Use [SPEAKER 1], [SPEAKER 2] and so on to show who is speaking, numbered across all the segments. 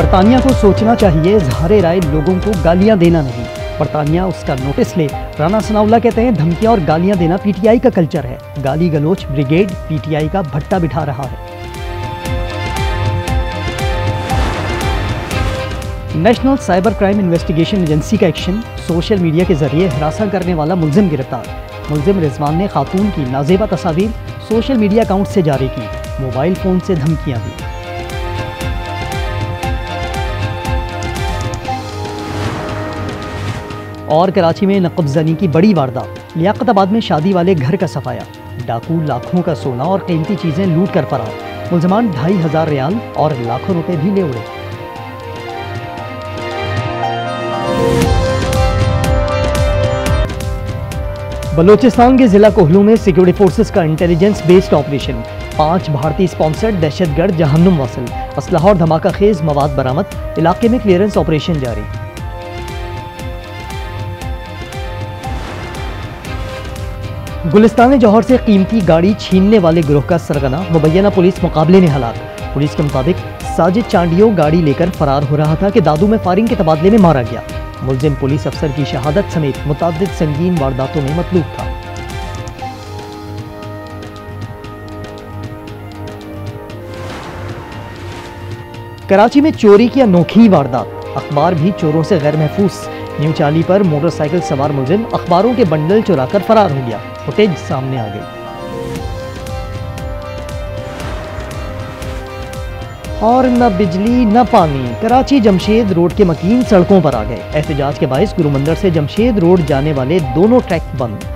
[SPEAKER 1] बरतानिया को सोचना चाहिए, इज़हारे राय लोगों को गालियां देना नहीं। बरतानिया उसका नोटिस ले। राना सनाउल्लाह कहते हैं धमकियां और गालियां देना पीटीआई का कल्चर है। गाली गलोच ब्रिगेड पीटीआई का भट्टा बिठा रहा है। National cyber crime investigation agency का एक्शन। सोशल मीडिया के जरिए हरासा करने वाला मुलजिम गिरफ्तार। मुलजिम रिजवान ने खातून की नाजेबा तस्वीर सोशल मीडिया अकाउंट से जारी की। मोबाइल फोन से धमकियां दी। और कराची में नकबजनी की बड़ी वारदात। लियाकताबाद में शादी वाले घर का सफाया। डाकू लाखों का सोना और कीमती चीजें लूट कर फरार। मुलजमान 2500 रियाल और लाखों रुपए भी ले उड़े। बलोचिस्तान के जिला कोहलू में सिक्योरिटी फोर्सेस का इंटेलिजेंस बेस्ड ऑपरेशन। 5 भारतीय स्पॉन्सर्ड दहशतगर्द जहन्नुम वासिल। असलहा और धमाका खेज मवाद बरामद। इलाके में क्लियरेंस ऑपरेशन जारी। गुलिस्तान जौहर से कीमती गाड़ी छीनने वाले गिरोह का सरगना। मुबैना पुलिस मुकाबले में हलाक। पुलिस के मुताबिक साजिद चांडियो गाड़ी लेकर फरार हो रहा था कि दादू में फायरिंग के तबादले में मारा गया। मुलजिम पुलिस अफसर की शहादत समेत मुतअद्दिद संगीन वारदातों में मतलूब था। कराची में चोरी की अनोखी वारदात। अखबार भी चोरों से गैर महफूज। न्यू चाली पर मोटरसाइकिल सवार मुलजिम अखबारों के बंडल चुराकर फरार हो गया। फुटेज सामने आ गई। और न बिजली न पानी। कराची जमशेद रोड के मकीन सड़कों पर आ गए। एहतजाज के बायस गुरुमंदिर से जमशेद रोड जाने वाले दोनों ट्रैक बंद।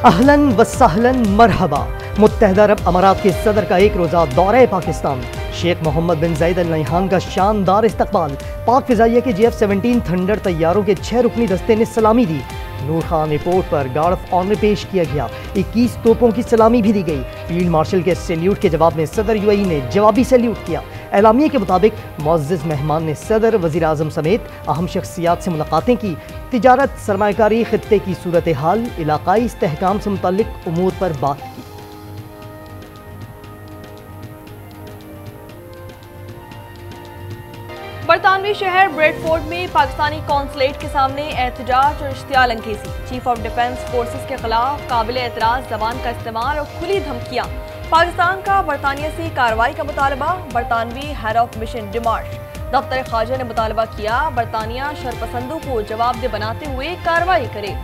[SPEAKER 1] अहलन व सहलन मरहबा। मुत्तहदा अरब अमारात के सदर का एक रोज़ा दौरे पाकिस्तान। शेख मोहम्मद बिन जायद अल नहयान का शानदार इस्तकबाल। पाक फिजाइया के JF-17 थंडर तैयारों के 6 रुकनी दस्ते ने सलामी दी। नूर खान एयरपोर्ट पर गार्ड ऑफ ऑनर पेश किया गया। 21 तोपों की सलामी भी दी गई। फील्ड मार्शल के सैल्यूट के जवाब में सदर UAE ने जवाबी सैल्यूट किया। एलामिया के मुताबिक मुअज़्ज़िज़ मेहमान ने सदर, वज़ीर आज़म समेत अहम शख्सियात से मुलाकातें की। तिजारत, सरमायाकारी, खित्ते की सूरत हाल, इलाकाई इस्तेहकाम से मुतल्लिक उमूर पर बात की।
[SPEAKER 2] बरतानवी शहर ब्रेडफोर्ड में पाकिस्तानी कौंसलेट के सामने एहतजाज और इश्तियाल अंगेज़ी। चीफ ऑफ डिफेंस फोर्सेस के खिलाफ काबिल एतराज़ ज़बान का इस्तेमाल और खुली धमकियाँ। पाकिस्तान का बरतानिया से कार्रवाई का मुतालबा। बरतानवी हेड ऑफ मिशन डिमार्श। दफ्तर खारजा ने मुतालबा किया बरतानिया शरपसंदों को जवाबदेह बनाते हुए कार्रवाई करे।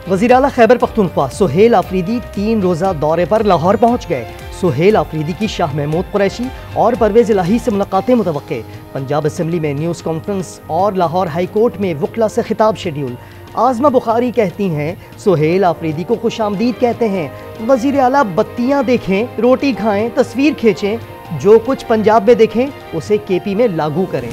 [SPEAKER 1] वज़ीर आला खैबर पख्तूनख्वा सुहेल आफरीदी 3 रोज़ा दौरे पर लाहौर पहुँच गए। सुहेल आफरीदी की शाह महमूद कुरैशी और परवेज़ इलाही से मुलाकातें मुतवक्के। पंजाब असम्बली में न्यूज़ कॉन्फ्रेंस और लाहौर हाई कोर्ट में वकला से खिताब शेड्यूल। आज़मा बुखारी कहती हैं सुहेल आफरीदी को खुशामदीद कहते हैं। वज़ीर आला बत्तियाँ देखें, रोटी खाएं, तस्वीर खींचें, जो कुछ पंजाब में देखें उसे KP में लागू करें।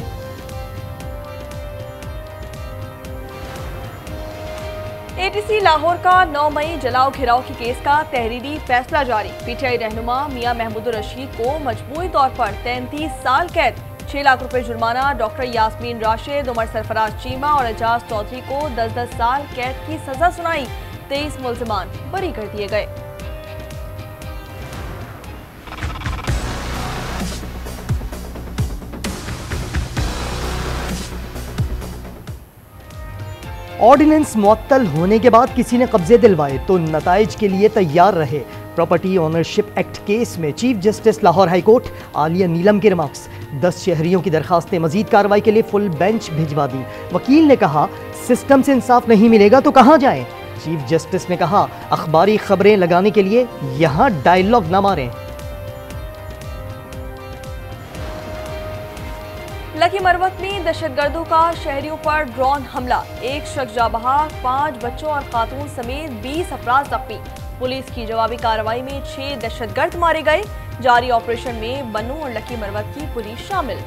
[SPEAKER 2] ATC लाहौर का 9 मई जलाओ घिराव के केस का तहरीरी फैसला जारी। PTI रहनुमा मियां महमूद रशीद को मजबूरी तौर पर 33 साल कैद, 6 लाख रुपए जुर्माना। डॉक्टर यास्मीन राशिद, उमर सरफराज चीमा और एजाज चौधरी को 10-10 साल कैद की सजा सुनाई। 23 मुल्जिमान बरी कर दिए गए।
[SPEAKER 1] ऑर्डिनेंस मुअत्तल होने के बाद किसी ने कब्जे दिलवाए तो नताइज के लिए तैयार रहे। प्रॉपर्टी ओनरशिप एक्ट केस में chief justice Lahore high court Aliya Neelam के रिमार्क्स। 10 शहरियों की दरखास्तें मजीद कार्रवाई के लिए फुल बेंच भिजवा दी। वकील ने कहा सिस्टम से इंसाफ नहीं मिलेगा तो कहां जाएं। चीफ जस्टिस ने कहा अखबारी खबरें लगाने के लिए यहां डायलॉग न मारें।
[SPEAKER 2] लकी मरवत में दहशतगर्दों का शहरियों पर ड्रोन हमला। 1 शख्स जाँ बहक, 5 बच्चों और खातून समेत 20 अफराद जख्मी। पुलिस की जवाबी कार्रवाई में 6 दहशतगर्द मारे गए। जारी ऑपरेशन में बन्नू और लकी मरवत की पुलिस शामिल।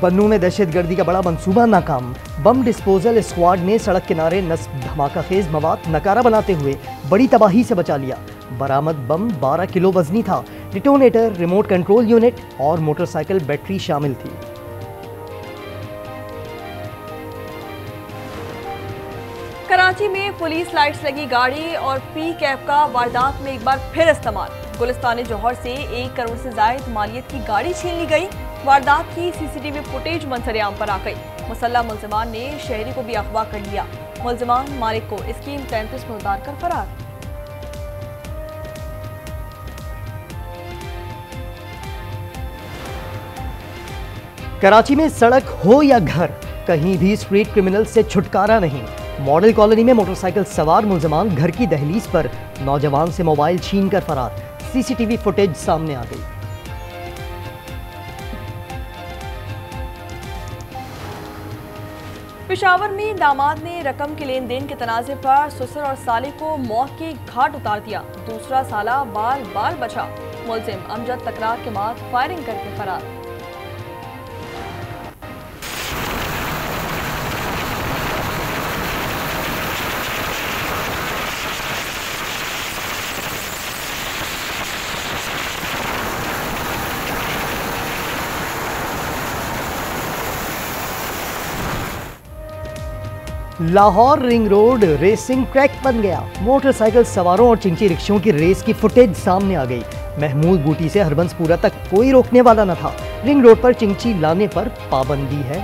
[SPEAKER 1] बन्नू में दहशतगर्दी का बड़ा मंसूबा नाकाम। बम डिस्पोजल स्क्वाड ने सड़क किनारे नस्ब धमाकाखेज मवाद नकारा बनाते हुए बड़ी तबाही से बचा लिया। बरामद बम 12 किलो वजनी था। डिटोनेटर, रिमोट कंट्रोल यूनिट और मोटरसाइकिल बैटरी शामिल थी।
[SPEAKER 2] कराची में पुलिस लाइट्स लगी गाड़ी और पी कैब का वारदात में एक बार फिर इस्तेमाल। गुलिस्तान जौहर से 1 करोड़ से जायद मालियत की गाड़ी छीन ली गई। वारदात की सीसीटीवी फुटेज मंजर-ए-आम पर आ गई। मुसल्लह मुल्जिमान ने शहरी को भी अगवा कर लिया। मुल्जिमान मालिक को स्कीम 33 में उतार कर फरार।
[SPEAKER 1] कराची में सड़क हो या घर, कहीं भी स्ट्रीट क्रिमिनल से छुटकारा नहीं। मॉडल कॉलोनी में मोटरसाइकिल सवार मुल्जिमान घर की दहलीज पर नौजवान से मोबाइल छीन कर फरार। सीसीटीवी फुटेज सामने आ गई।
[SPEAKER 2] पेशावर में दामाद ने रकम के लेन देन के तनाज़े पर ससुर और साले को मौत के घाट उतार दिया। दूसरा साला बाल बाल बचा। मुल्जिम अमजद तकरार के बाद फायरिंग करके फरार।
[SPEAKER 1] Lahore ring road racing track बन गया। मोटरसाइकिल सवारों और चिंची रिक्शों की रेस की फुटेज सामने आ गई। महमूद बूटी से हरबंसपुरा तक कोई रोकने वाला न था। रिंग रोड पर चिंची लाने पर पाबंदी है।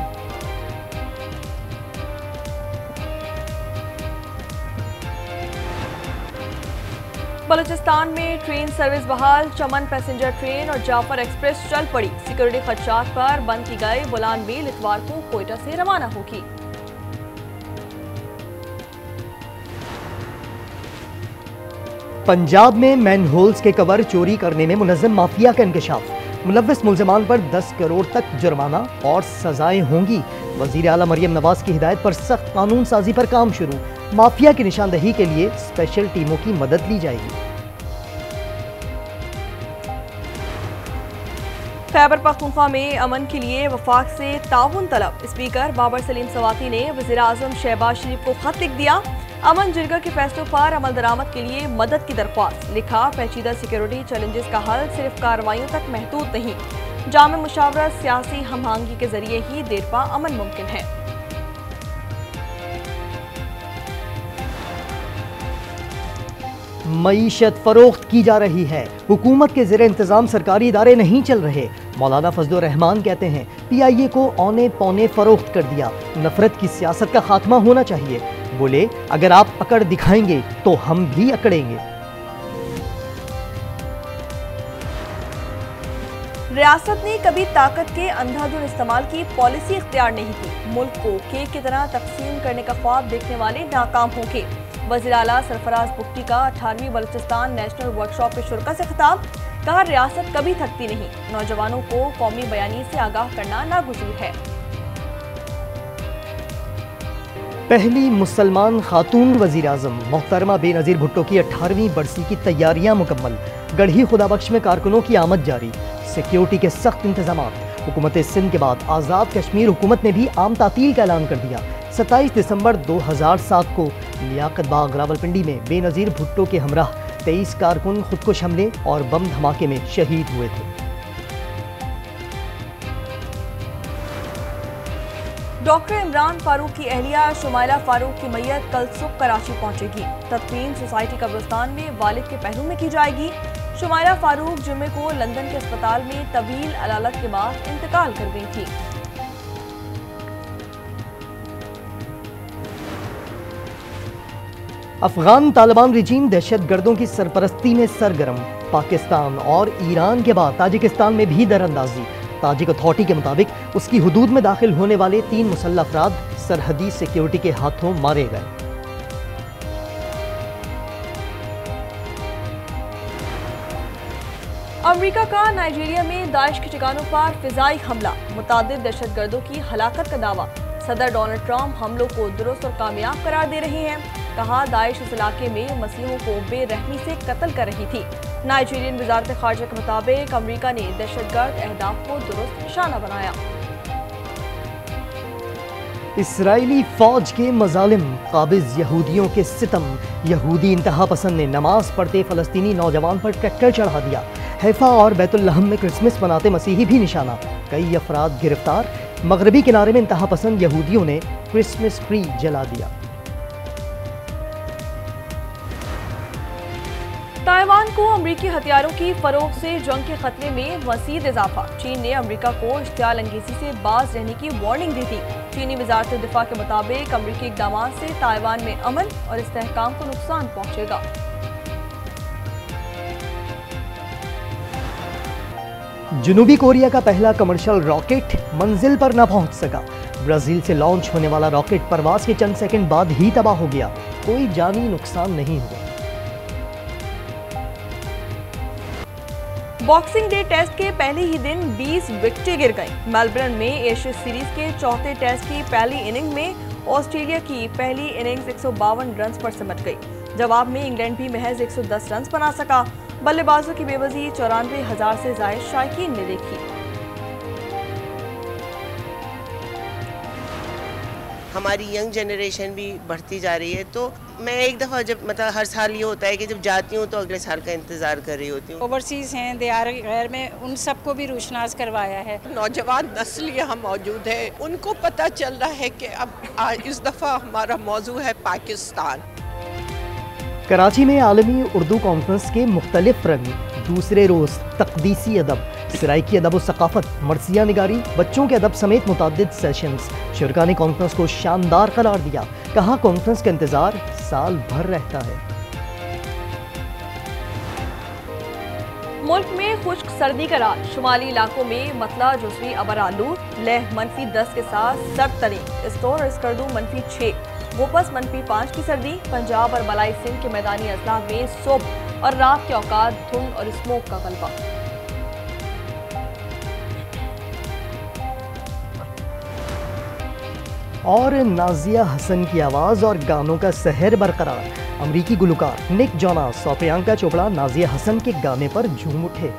[SPEAKER 2] बलूचिस्तान में ट्रेन सर्विस बहाल। चमन पैसेंजर ट्रेन और जाफर एक्सप्रेस चल पड़ी। सिक्योरिटी खदशात पर बंद की गई बुलान मेल इतवार को कोयटा से रवाना होगी।
[SPEAKER 1] पंजाब में मैनहोल्स के कवर चोरी करने में मुनज़्ज़म माफिया का इंकशाफ। मुलव्विस मुल्ज़िमान पर 10 करोड़ तक जुर्माना और सजाएं होंगी। वज़ीर आला मरियम नवाज की हिदायत पर सख्त कानून साजी पर काम शुरू। माफिया की निशानदही के लिए स्पेशल टीमों की मदद ली जाएगी।
[SPEAKER 2] खैबर पख्तूनख्वा में अमन के लिए वफाक से ताउन तलब। स्पीकर बाबर सलीम सवाती ने वज़ीर आज़म शहबाज शरीफ को खत लिख दिया। अमन जिरगा के फैसलों पर अमल दरामद के लिए मदद की दरख्वास्त। लिखा, पेचीदा सिक्योरिटी चैलेंजेस का हल सिर्फ कार्रवाइयों तक महदूद नहीं, जामे मुशावरत सियासी हमआहंगी के जरिए ही देरपा अमन मुमकिन है।
[SPEAKER 1] मईशत फरोख्त की जा रही है। हुकूमत के ज़ेर इंतजाम सरकारी इदारे नहीं चल रहे। मौलाना फजलुर रहमान कहते हैं PIA को औने पौने फरोख्त कर दिया। नफरत की सियासत का खात्मा होना चाहिए। बोले, अगर आप अकड़ दिखाएंगे तो हम भी अकड़ेंगे।
[SPEAKER 2] रियासत ने कभी ताकत के अंधाधुंध इस्तेमाल की पॉलिसी इख्तियार नहीं की। मुल्क को केक की तरह तकसीम करने का ख्वाब देखने वाले नाकाम होंगे। वज़ीर आला सरफराज बुख्ती का 18वीं बलूचिस्तान नेशनल वर्कशॉप के शुरा से खिताब। कहा, रियासत कभी थकती नहीं। नौजवानों को कौमी बयानी से आगाह करना नागुज़ीर है।
[SPEAKER 1] पहली मुसलमान खातून वज़ीर आज़म मोहतरमा बेनज़ीर भुट्टो की 18वीं बरसी की तैयारियां मुकम्मल। गढ़ी खुदाबख्श में कारकुनों की आमद जारी। सिक्योरिटी के सख्त इंतजामात। हुकूमत सिंध के बाद आज़ाद कश्मीर हुकूमत ने भी आम तातील का ऐलान कर दिया। 27 दिसंबर 2007 को लियाकत बाग रावलपिंडी में बेनज़ीर भुट्टो के हमराह 23 कारकुन खुदकुश हमले और बम धमाके में शहीद हुए थे।
[SPEAKER 2] डॉक्टर इमरान फारूक की अहलिया शुमाइला फारूक की मैयत कल सुबह कराची पहुंचेगी। तदफीन सोसाइटी कब्रिस्तान में वालिद के पहलू में की जाएगी। शुमाइला फारूक जुम्मे को लंदन के अस्पताल में तवील अलालत के बाद इंतकाल कर गई थी।
[SPEAKER 1] अफगान तालिबान रिजीम दहशतगर्दों की सरपरस्ती में सरगर्म। पाकिस्तान और ईरान के बाद ताजिकिस्तान में भी दरअंदाजी। ताजिक अथॉरिटी के मुताबिक उसकी हुदूद में दाखिल होने वाले 3 मुसल्लह अफराद सरहदी सिक्योरिटी के हाथों मारे गए।
[SPEAKER 2] अमेरिका का नाइजीरिया में दाइश के ठिकानों पर फिजाई हमला। मुतादिद दहशतगर्दों की हलाकत का दावा। सदर डोनाल्ड ट्रंप हमलों को दुरुस्त और कामयाब करार दे रहे हैं। कहा, दाइश इस इलाके में मसीहों को बेरहमी से कत्ल कर रही थी। नाइजीरियन वजारत खारजा के मुताबिक अमेरिका ने दहशतगर्द अहदाफ को दुरुस्त निशाना बनाया।
[SPEAKER 1] इसराइली फौज के मजालिम, काबिज यहूदियों के सितम, यहूदी इंतहा पसंद ने नमाज पढ़ते फलस्तीनी नौजवान पर ट्रैक्टर चढ़ा दिया। हैफा और बैतुल लहम में क्रिसमस मनाते मसीही भी निशाना, कई अफराद गिरफ्तार। मगरबी किनारे में इंतहा पसंद यहूदियों ने क्रिसमस ट्री जला दिया।
[SPEAKER 2] ताइवान को अमरीकी हथियारों की फरोख्त से जंग के खतरे में मज़ीद इजाफा। चीन ने अमरीका को इश्तियाल अंगेज़ी से बाज रहने की वार्निंग दी थी। चीनी वज़ारत दिफा के मुताबिक अमरीकी इक़दामात से ताइवान में अमन और इस्तेहकाम को नुकसान पहुंचेगा।
[SPEAKER 1] जनूबी कोरिया का पहला कमर्शियल रॉकेट मंजिल पर न पहुंच सका। ब्राजील से लॉन्च होने वाला रॉकेट परवाज के चंद सेकंड बाद ही तबाह हो गया। कोई जानी नुकसान नहीं हुआ।
[SPEAKER 2] बॉक्सिंग डे टेस्ट के पहले ही दिन 20 विकेटें गिर गईं। मेलबर्न में एशिया सीरीज के चौथे टेस्ट की पहली इनिंग में ऑस्ट्रेलिया की पहली इनिंग्स 152 रन पर सिमट गई। जवाब में इंग्लैंड भी महज 110 रन बना सका। बल्लेबाजों की बेवजही 94,000 से ज्यादा शायकीन ने देखी।
[SPEAKER 3] हमारी यंग जनरेशन भी बढ़ती जा रही है, तो मैं एक दफ़ा जब मतलब हर साल ये होता है कि जब जाती हूँ तो अगले साल का इंतज़ार कर रही होती हूँ।
[SPEAKER 4] ओवरसीज़ हैं, दियार गैर में, उन सबको भी रोशनास करवाया है।
[SPEAKER 5] नौजवान नस्ल यहाँ मौजूद है, उनको पता चल रहा है कि अब इस दफ़ा हमारा मौजू है पाकिस्तान।
[SPEAKER 1] कराची में आलमी उर्दू कॉन्फ्रेंस के मुख्तलिफ रंग। दूसरे रोज़ तकदीसी अदब, सराइकी अदब और सकाफत, मरसिया निगारी, बच्चों के अदब समेत मुतादिद सेशंस। शुरका ने कॉन्फ्रेंस को शानदार करार दिया। कहा कॉन्फ्रेंस का इंतज़ार साल भर रहता है।
[SPEAKER 2] मुल्क में खुश्क सर्दी का राज। शुमाली इलाकों में मतला जुज़वी अबर आलूद, लेह -10 के साथ सर्द तरीन। इस्तोर और इस्कर्दू -6, गोपस -5 की सर्दी। पंजाब और मलाई सिंध के मैदानी अजला में सुबह और रात के औकात धुंध और स्मोक का गलबा।
[SPEAKER 1] और नाजिया हसन की आवाज़ और गानों का सहर बरकरार। अमरीकी गुलकार निक जोनास और प्रियंका चोपड़ा नाजिया हसन के गाने पर झूम उठे।